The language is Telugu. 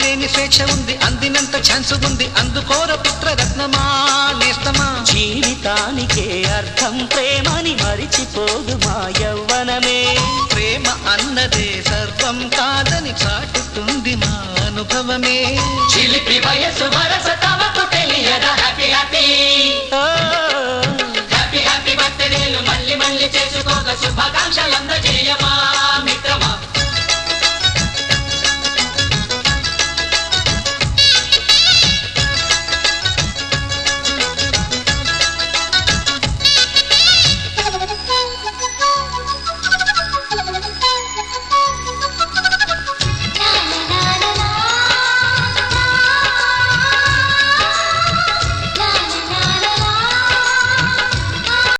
అంతులేని స్వేచ్ఛ ఉంది, అందినంత ఛాన్స్ ఉంది, అందుకోర పుత్రరత్నమా నేస్తమా. జీవితానికే అర్థం ప్రేమని మరిచిపోదు మా యవ్వనమే. ప్రేమ అన్నదే సర్వం కాదని చాటుతుంది మా అనుభవమే. చిలిపి వయసు వరస తమకు తెలియదా హ్యాపీ హ్యాపీ హ్యాపీ హ్యాపీ బర్త్డేలు మళ్ళీ మళ్ళీ చేసుకోక శుభాకాంక్షలందజేయమా.